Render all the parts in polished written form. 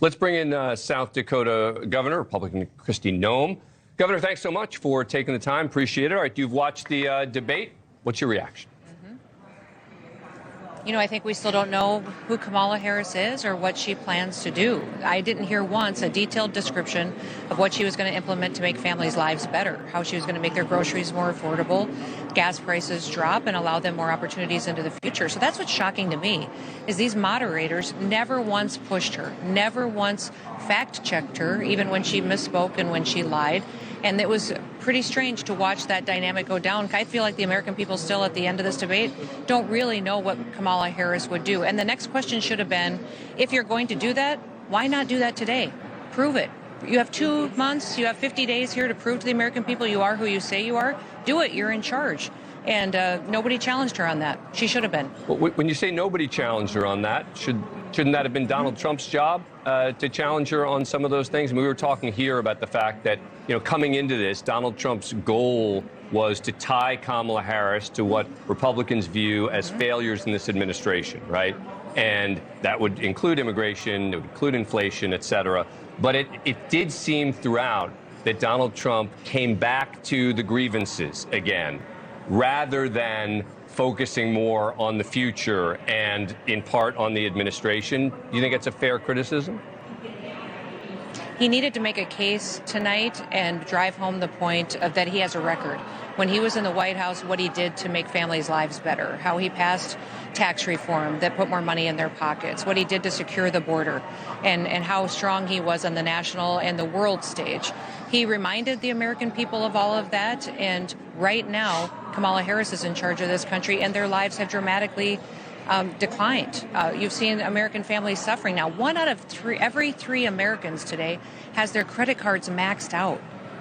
Let's bring in South Dakota Governor, Republican Kristi Noem. Governor, thanks so much for taking the time. Appreciate it. All right, you've watched the debate. What's your reaction? You know, I think we still don't know who Kamala Harris is or what she plans to do. I didn't hear once a detailed description of what she was going to implement to make families' lives better, how she was going to make their groceries more affordable, gas prices drop, and allow them more opportunities into the future. So that's what's shocking to me, is these moderators never once pushed her, never once fact-checked her, even when she misspoke and when she lied. And it was pretty strange to watch that dynamic go down. I feel like the American people still, at the end of this debate, don't really know what Kamala Harris would do. And the next question should have been, if you're going to do that, why not do that today? Prove it. You have 2 months, you have 50 days here to prove to the American people you are who you say you are. Do it. You're in charge. And nobody challenged her on that. She should have been. Well, when you say nobody challenged her on that, shouldn't that have been Donald Trump's job to challenge her on some of those things? I mean, we were talking here about the fact that, you know, coming into this, Donald Trump's goal was to tie Kamala Harris to what Republicans view as failures in this administration, right? And that would include immigration, it would include inflation, et cetera. But it did seem throughout that Donald Trump came back to the grievances again, rather than focusing more on the future and in part on the administration. Do you think it's a fair criticism? He needed to make a case tonight and drive home the point of that he has a record. When he was in the White House, what he did to make families' lives better, how he passed tax reform that put more money in their pockets, what he did to secure the border, and how strong he was on the national and the world stage. He reminded the American people of all of that, and right now, Kamala Harris is in charge of this country, and their lives have dramatically declined. You've seen American families suffering now. Every three Americans today has their credit cards maxed out.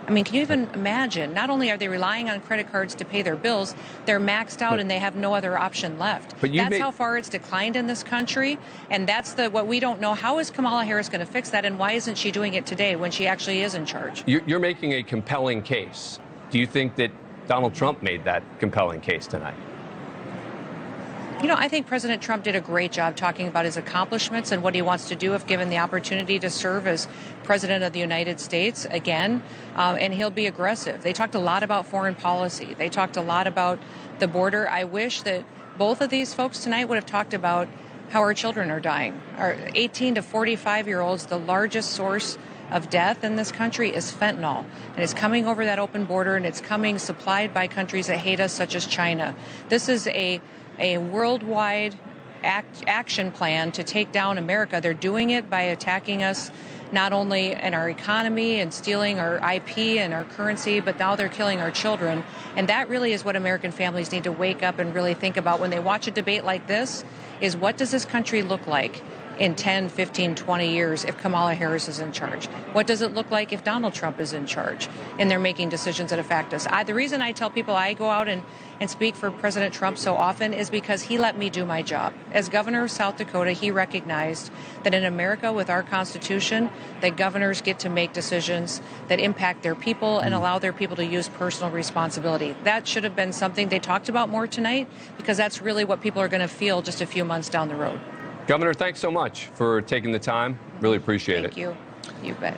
I mean, can you even imagine? Not only are they relying on credit cards to pay their bills, they're maxed out and they have no other option left. That's how far it's declined in this country, and that's what we don't know. How is Kamala Harris going to fix that, and why isn't she doing it today when she actually is in charge? You're making a compelling case. Do you think that Donald Trump made that compelling case tonight? You know, I think President Trump did a great job talking about his accomplishments and what he wants to do if given the opportunity to serve as president of the United States again, and he'll be aggressive. They talked a lot about foreign policy. They talked a lot about the border. I wish that both of these folks tonight would have talked about how our children are dying. Our 18 to 45-year-olds, the largest source of death in this country is fentanyl, and it's coming over that open border, and it's coming supplied by countries that hate us, such as China. This is a worldwide action plan to take down America. They're doing it by attacking us not only in our economy and stealing our IP and our currency, but now they're killing our children. And that really is what American families need to wake up and really think about when they watch a debate like this, is what does this country look like in 10, 15, 20 years if Kamala Harris is in charge? What does it look like if Donald Trump is in charge and they're making decisions that affect us? The reason I tell people I go out and speak for President Trump so often is because he let me do my job. As governor of South Dakota, he recognized that in America with our Constitution, that governors get to make decisions that impact their people and allow their people to use personal responsibility. That should have been something they talked about more tonight, because that's really what people are going to feel just a few months down the road. Governor, thanks so much for taking the time. Really appreciate it. Thank you. You bet.